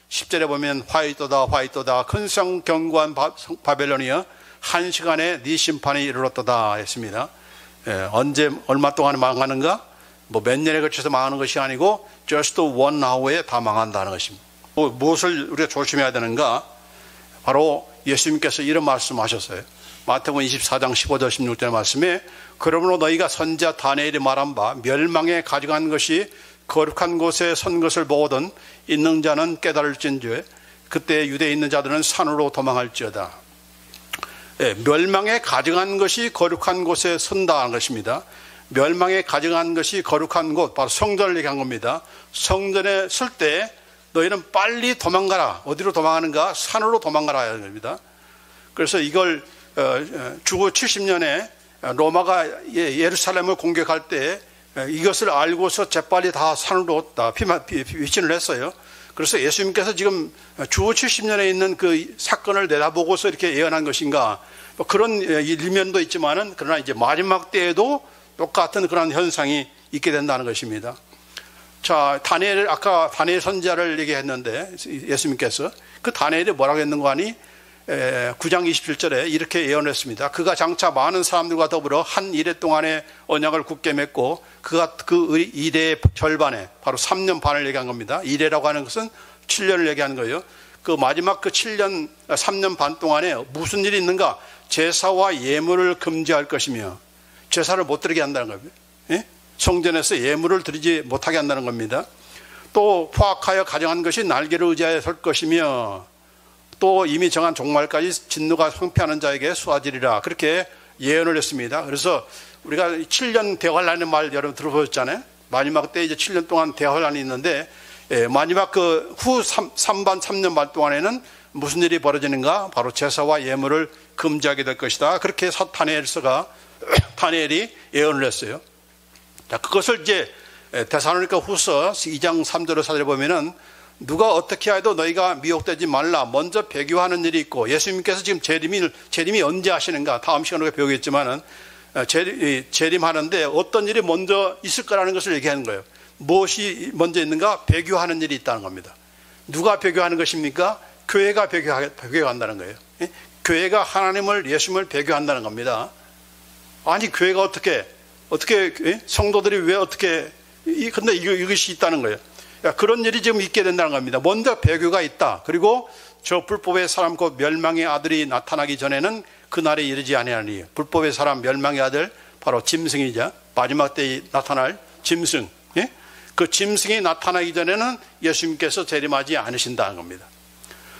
10절에 보면 화이토다 큰 성 견고한 바벨론이여 한 시간에 네 심판이 이르렀도다 했습니다. 언제 얼마 동안 망하는가? 뭐 몇 년에 걸쳐서 망하는 것이 아니고 just one hour에 다 망한다는 것입니다. 무엇을 우리가 조심해야 되는가? 바로 예수님께서 이런 말씀하셨어요. 마태복음 24장 15절 16절 말씀에 그러므로 너희가 선지자 다니엘이 말한 바 멸망에 가져간 것이 거룩한 곳에 선 것을 보거든 있는 자는 깨달을진즉 그때 유대에 있는 자들은 산으로 도망할지어다. 멸망에 가져간 것이 거룩한 곳에 선다는 것입니다. 멸망에 가져간 것이 거룩한 곳, 바로 성전을 얘기한 겁니다. 성전에 설 때 너희는 빨리 도망가라. 어디로 도망가는가? 산으로 도망가라 하는 겁니다. 그래서 이걸 주후 70년에 로마가 예루살렘을 공격할 때 이것을 알고서 재빨리 다 산으로 다 피신을 했어요. 그래서 예수님께서 지금 주후 70년에 있는 그 사건을 내다보고서 이렇게 예언한 것인가? 뭐 그런 일면도 있지만은 그러나 이제 마지막 때에도 똑같은 그런 현상이 있게 된다는 것입니다. 자, 아까 다니엘 선지자를 얘기했는데 예수님께서 그 다니엘이 뭐라고 했는가 하니 9장 27절에 이렇게 예언했습니다. 그가 장차 많은 사람들과 더불어 한 이래 동안의 언약을 굳게 맺고 그가 그 이래의 절반에 바로 3년 반을 얘기한 겁니다. 이래라고 하는 것은 7년을 얘기하는 거예요. 그 마지막 그 7년 3년 반 동안에 무슨 일이 있는가? 제사와 예물을 금지할 것이며 제사를 못 드리게 한다는 겁니다. 성전에서 예물을 드리지 못하게 한다는 겁니다. 또 포악하여 가정한 것이 날개를 의지하여 설 것이며 또 이미 정한 종말까지 진노가 황폐하는 자에게 쏘아지리라. 그렇게 예언을 했습니다. 그래서 우리가 7년 대환란의 말 여러분 들어보셨잖아요. 마지막 때 이제 7년 동안 대환란이 있는데 마지막 그 후 3년 반 동안에는 무슨 일이 벌어지는가? 바로 제사와 예물을 금지하게 될 것이다. 그렇게 다니엘이 예언을 했어요. 자, 그것을 이제 데살로니가 후서 2장 3절을 살펴보면은 누가 어떻게 해도 너희가 미혹되지 말라. 먼저 배교하는 일이 있고 예수님께서 지금 재림이 언제 하시는가? 다음 시간에 배우겠지만은 재림하는데 어떤 일이 먼저 있을 거라는 것을 얘기하는 거예요. 무엇이 먼저 있는가? 배교하는 일이 있다는 겁니다. 누가 배교하는 것입니까? 교회가 배교한다는 거예요. 교회가 하나님을 예수님을 배교한다는 겁니다. 아니 교회가 어떻게 성도들이 왜 어떻게 근데 이것이 있다는 거예요. 그런 일이 지금 있게 된다는 겁니다. 먼저 배교가 있다. 그리고 저 불법의 사람 곧 멸망의 아들이 나타나기 전에는 그날에 이르지 아니하니. 불법의 사람 멸망의 아들 바로 짐승이자 마지막 때에 나타날 짐승. 그 짐승이 나타나기 전에는 예수님께서 재림하지 않으신다는 겁니다.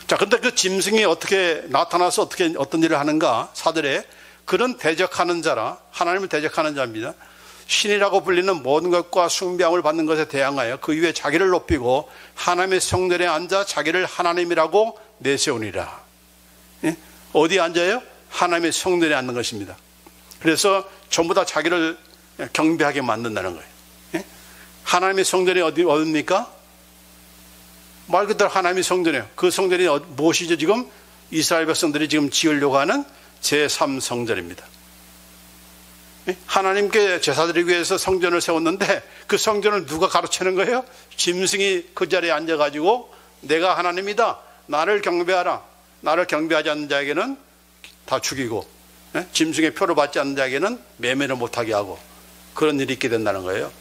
자, 근데 그 짐승이 어떻게 나타나서 어떤 일을 하는가? 사들에 그는 대적하는 자라, 하나님을 대적하는 자입니다. 신이라고 불리는 모든 것과 숭배함을 받는 것에 대항하여 그 위에 자기를 높이고 하나님의 성전에 앉아 자기를 하나님이라고 내세우니라. 어디에 앉아요? 하나님의 성전에 앉는 것입니다. 그래서 전부 다 자기를 경배하게 만든다는 거예요. 하나님의 성전이 어디입니까? 말 그대로 하나님의 성전이에요. 그 성전이 무엇이죠? 지금 이스라엘 백성들이 지금 지으려고 하는 제3성전입니다. 하나님께 제사드리기 위해서 성전을 세웠는데 그 성전을 누가 가로채는 거예요? 짐승이 그 자리에 앉아가지고 내가 하나님이다, 나를 경배하라, 나를 경배하지 않는 자에게는 다 죽이고 짐승의 표를 받지 않는 자에게는 매매를 못하게 하고 그런 일이 있게 된다는 거예요.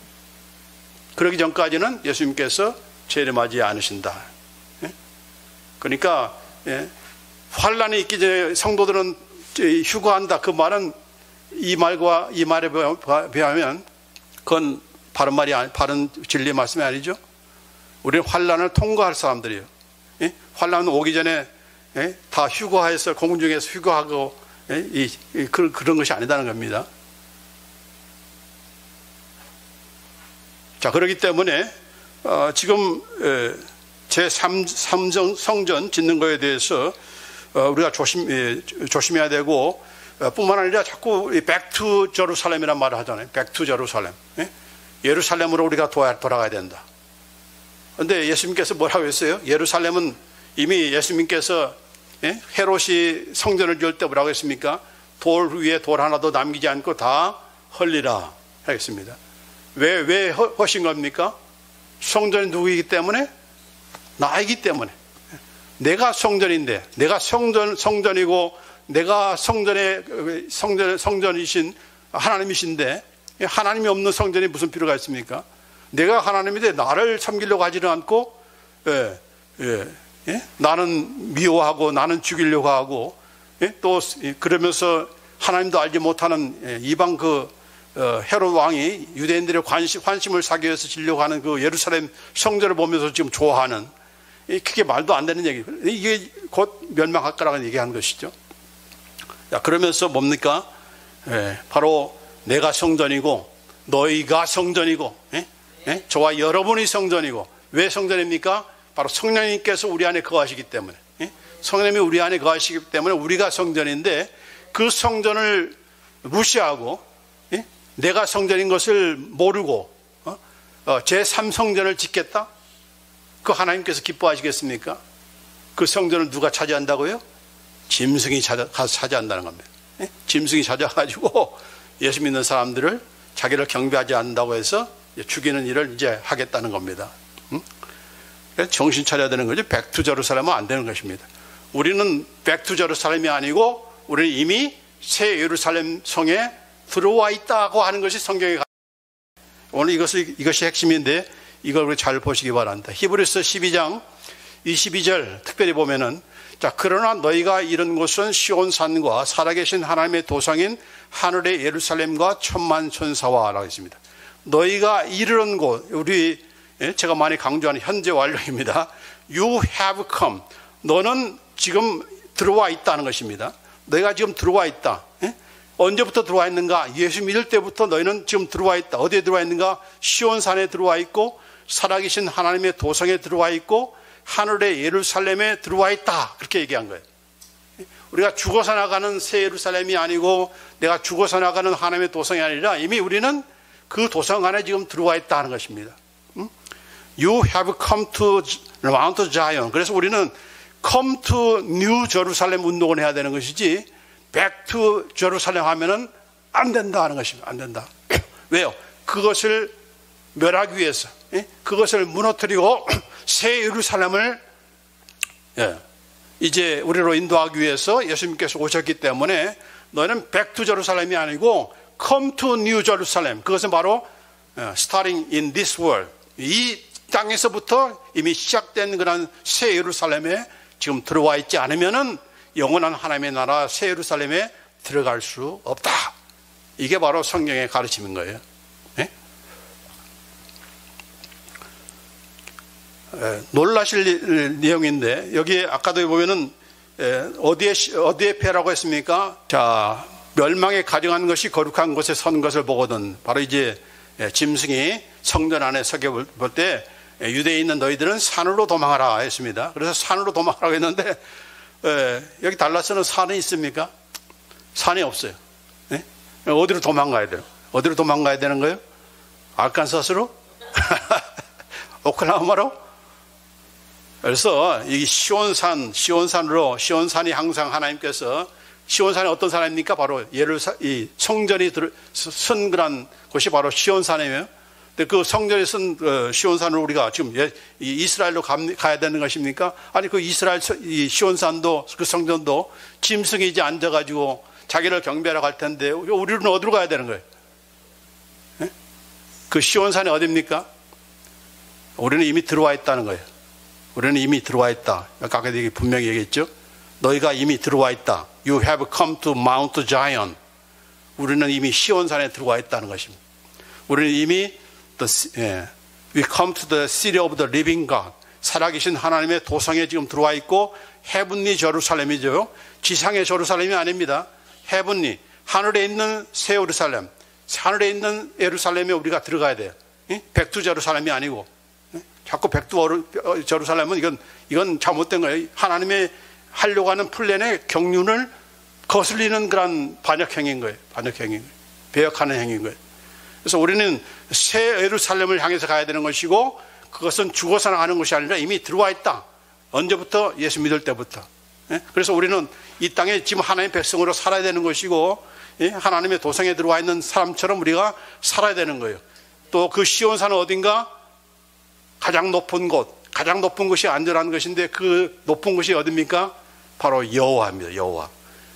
그러기 전까지는 예수님께서 재림하지 않으신다. 그러니까 환란이 있기 전에 성도들은 휴거한다. 그 말은 이 말에 비하면 그건 바른 진리 말씀이 아니죠. 우리는 환란을 통과할 사람들이에요. 환란 오기 전에 다 휴거해서 공중에서 휴거하고 그런 것이 아니다는 겁니다. 자, 그렇기 때문에 지금 제3성전 짓는 거에 대해서 우리가 조심해야 되고, 뿐만 아니라 자꾸 back to Jerusalem이라는 말을 하잖아요. back to Jerusalem. 예루살렘으로 우리가 돌아가야 된다. 그런데 예수님께서 뭐라고 했어요? 예루살렘은 이미 예수님께서 헤롯이 성전을 지을 때 뭐라고 했습니까? 돌 위에 돌 하나도 남기지 않고 다 헐리라 하겠습니다. 왜 허신 겁니까? 성전이 누구이기 때문에? 나이기 때문에. 내가 성전인데, 내가 성전이고, 내가 성전이신 하나님이신데, 하나님이 없는 성전이 무슨 필요가 있습니까? 내가 하나님인데 나를 섬기려고 하지는 않고, 나는 미워하고, 나는 죽이려고 하고, 또 그러면서 하나님도 알지 못하는 이방 헤롯 왕이 유대인들의 관심을 사기 위해서 지려고 하는 그 예루살렘 성전을 보면서 지금 좋아하는, 그게 말도 안 되는 얘기. 이게 곧 멸망할 거라고 얘기하는 것이죠. 자, 그러면서 뭡니까? 바로 내가 성전이고 너희가 성전이고, 저와 여러분이 성전이고. 왜 성전입니까? 바로 성령님께서 우리 안에 거하시기 때문에, 성령님이 우리 안에 거하시기 때문에 우리가 성전인데, 그 성전을 무시하고 내가 성전인 것을 모르고 제3성전을 짓겠다? 그 하나님께서 기뻐하시겠습니까? 그 성전을 누가 차지한다고요? 짐승이 가서 차지한다는 겁니다. 짐승이 찾아가지고 예수 믿는 사람들을 자기를 경배하지 않는다고 해서 죽이는 일을 이제 하겠다는 겁니다. 정신 차려야 되는 거죠. 백투 제루살렘은 안 되는 것입니다. 우리는 백투 제루살렘이 아니고 우리는 이미 새 예루살렘 성에 들어와 있다고 하는 것이 성경에 오늘 이것이 핵심인데 이걸 우리 잘 보시기 바랍니다. 히브리서 12장 22절 특별히 보면은, 자, 그러나 너희가 이른 곳은 시온산과 살아계신 하나님의 도성인 하늘의 예루살렘과 천만 천사와 라고 했습니다. 너희가 이르는 곳, 제가 많이 강조하는 현재 완료입니다. You have come. 너는 지금 들어와 있다는 것입니다. 너희가 지금 들어와 있다. 언제부터 들어와 있는가? 예수 믿을 때부터 너희는 지금 들어와 있다. 어디에 들어와 있는가? 시온산에 들어와 있고, 살아계신 하나님의 도성에 들어와 있고, 하늘의 예루살렘에 들어와 있다. 그렇게 얘기한 거예요. 우리가 죽어서 나가는 새 예루살렘이 아니고 내가 죽어서 나가는 하나님의 도성이 아니라 이미 우리는 그 도성 안에 지금 들어와 있다 하는 것입니다. You have come to Mount Zion. 그래서 우리는 come to New Jerusalem 운동을 해야 되는 것이지 back to Jerusalem 하면은 안 된다 하는 것입니다. 안 된다. 왜요? 그것을 멸하기 위해서, 그것을 무너뜨리고 새 예루살렘을 이제 우리로 인도하기 위해서 예수님께서 오셨기 때문에 너희는 백투 제루살렘이 아니고 come to New Jerusalem. 그것은 바로 starting in this world. 이 땅에서부터 이미 시작된 그런 새 예루살렘에 지금 들어와 있지 않으면은 영원한 하나님의 나라 새 예루살렘에 들어갈 수 없다. 이게 바로 성경의 가르침인 거예요. 네? 놀라실 내용인데 여기 아까도 보면은 어디에 패라고 했습니까? 자, 멸망에 가증한 것이 거룩한 곳에 선 것을 보거든. 바로 이제 짐승이 성전 안에 서게 볼 때 유대에 있는 너희들은 산으로 도망하라 했습니다. 그래서 산으로 도망하라고 했는데 여기 달라스는 산이 있습니까? 산이 없어요. 네? 어디로 도망가야 돼요? 어디로 도망가야 되는 거예요? 알칸사스로? 오클라호마로? 그래서 이 시온산이 항상 하나님께서 시온산이 어떤 산입니까? 바로 이 성전이 선 그런 곳이 바로 시온산이에요. 근데 그 성전에 선 시온산으로 우리가 지금 이스라엘로 가야 되는 것입니까? 아니 그 이스라엘 이 시온산도 그 성전도 짐승이 이제 앉아가지고 자기를 경배하러 갈 텐데 우리는 어디로 가야 되는 거예요? 네? 그 시온산이 어디입니까? 우리는 이미 들어와 있다는 거예요. 우리는 이미 들어와 있다. 아까 분명히 얘기했죠. 너희가 이미 들어와 있다. You have come to Mount Zion. 우리는 이미 시온산에 들어와 있다는 것입니다. 우리는 이미 we come to the city of the living God. 살아계신 하나님의 도성에 지금 들어와 있고 heavenly 제루살렘이죠. 지상의 제루살렘이 아닙니다. heavenly, 하늘에 있는 새 예루살렘, 하늘에 있는 예루살렘에 우리가 들어가야 돼요. 백두 제루살렘이 아니고 자꾸 백두 제루살렘은 이건 잘못된 거예요. 하나님의 하려고 하는 플랜의 경륜을 거슬리는 그런 반역행위인 거예요. 배역하는 행위인 거예요. 그래서 우리는 새 예루살렘을 향해서 가야 되는 것이고 그것은 죽어서 나가는 것이 아니라 이미 들어와 있다. 언제부터? 예수 믿을 때부터. 그래서 우리는 이 땅에 지금 하나님의 백성으로 살아야 되는 것이고 하나님의 도성에 들어와 있는 사람처럼 우리가 살아야 되는 거예요. 또 그 시온산은 어딘가? 가장 높은 곳, 가장 높은 곳이 안전한 것인데 그 높은 곳이 어디입니까? 바로 여호와입니다.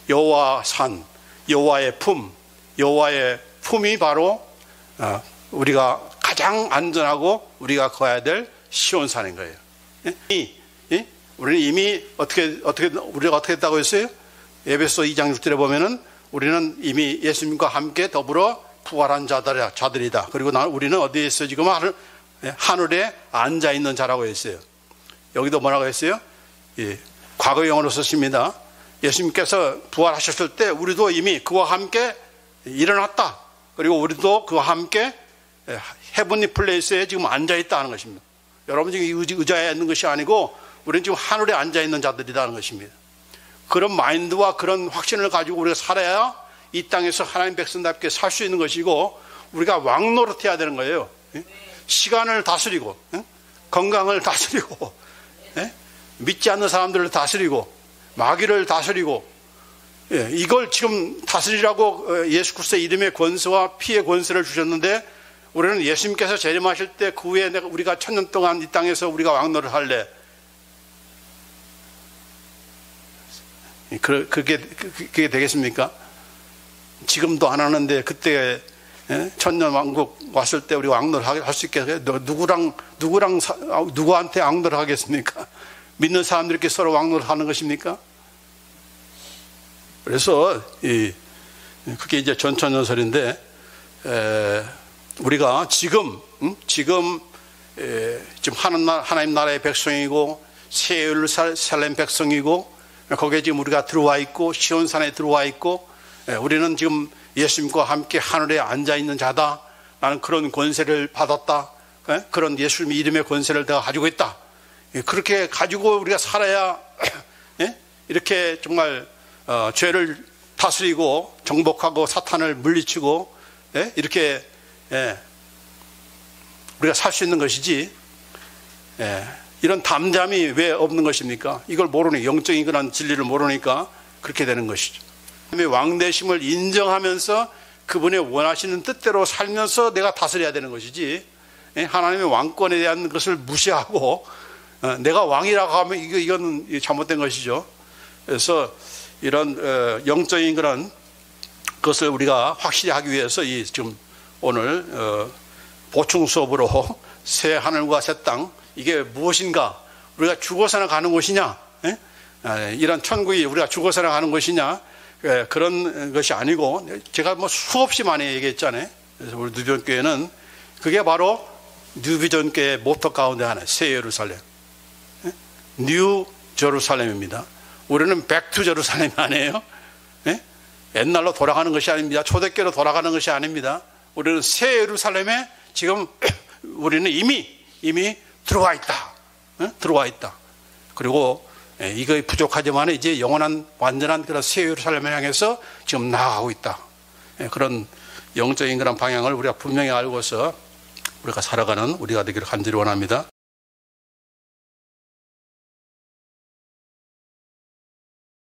여호와 산, 여호와의 품, 여호와의 품이 바로 우리가 가장 안전하고 우리가 가야 될 시온산인 거예요. 우리는 이미 우리가 어떻게 했다고 했어요? 에베소 2장 6절에 보면은 우리는 이미 예수님과 함께 더불어 부활한 자들이다. 그리고 우리는 어디에 있어요? 지금 하늘에 앉아 있는 자라고 했어요. 여기도 뭐라고 했어요? 과거형으로 썼습니다. 예수님께서 부활하셨을 때 우리도 이미 그와 함께 일어났다. 그리고 우리도 그와 함께 헤븐리 플레이스에 지금 앉아 있다는 것입니다. 여러분 지금 의자에 있는 것이 아니고 우리는 지금 하늘에 앉아 있는 자들이라는 것입니다. 그런 마인드와 그런 확신을 가지고 우리가 살아야 이 땅에서 하나님 백성답게 살 수 있는 것이고 우리가 왕노릇해야 되는 거예요. 시간을 다스리고 건강을 다스리고 믿지 않는 사람들을 다스리고 마귀를 다스리고 이걸 지금 다스리라고 예수 그리스도의 이름의 권세와 피의 권세를 주셨는데 우리는 예수님께서 재림하실 때 그 후에 우리가 1000년 동안 이 땅에서 우리가 왕노를 할래 그게 되겠습니까? 지금도 안 하는데 그때 천년 왕국 왔을 때 우리 왕노를 할 수 있겠어요? 누구한테 왕노를 하겠습니까? 믿는 사람들끼리 서로 왕노를 하는 것입니까? 그래서 그게 이제 전천연설인데 우리가 지금 하나님 나라의 백성이고 새 예루살렘 백성이고 거기에 지금 우리가 들어와 있고 시온산에 들어와 있고 우리는 지금 예수님과 함께 하늘에 앉아있는 자다. 나는 그런 권세를 받았다. 그런 예수님 이름의 권세를 내가 가지고 있다. 그렇게 가지고 우리가 살아야 이렇게 정말 죄를 다스리고 정복하고 사탄을 물리치고 이렇게 우리가 살 수 있는 것이지 이런 담담이 왜 없는 것입니까? 이걸 모르니 영적인 그런 진리를 모르니까 그렇게 되는 것이죠. 왕대심을 인정하면서 그분의 원하시는 뜻대로 살면서 내가 다스려야 되는 것이지 하나님의 왕권에 대한 것을 무시하고 내가 왕이라고 하면 이건 잘못된 것이죠. 그래서 이런 영적인 그런 그것을 우리가 확실히 하기 위해서 이 지금 오늘 보충 수업으로 새 하늘과 새 땅, 이게 무엇인가? 우리가 죽어서나 가는 곳이냐? 이런 천국이 우리가 죽어서나 가는 곳이냐? 그런 것이 아니고, 제가 뭐 수없이 많이 얘기했잖아요. 그래서 우리 뉴비전교회는 그게 바로 뉴비전교회의 모토 가운데 하나, 새 예루살렘, 뉴 제루살렘입니다. 우리는 백투 제루살렘이 아니에요. 옛날로 돌아가는 것이 아닙니다. 초대교회로 돌아가는 것이 아닙니다. 우리는 새 예루살렘에 지금 우리는 이미 들어와 있다. 들어와 있다. 그리고 이거 부족하지만 이제 영원한 완전한 그런 새 예루살렘을 향해서 지금 나아가고 있다. 그런 영적인 그런 방향을 우리가 분명히 알고서 우리가 살아가는 우리가 되기를 간절히 원합니다.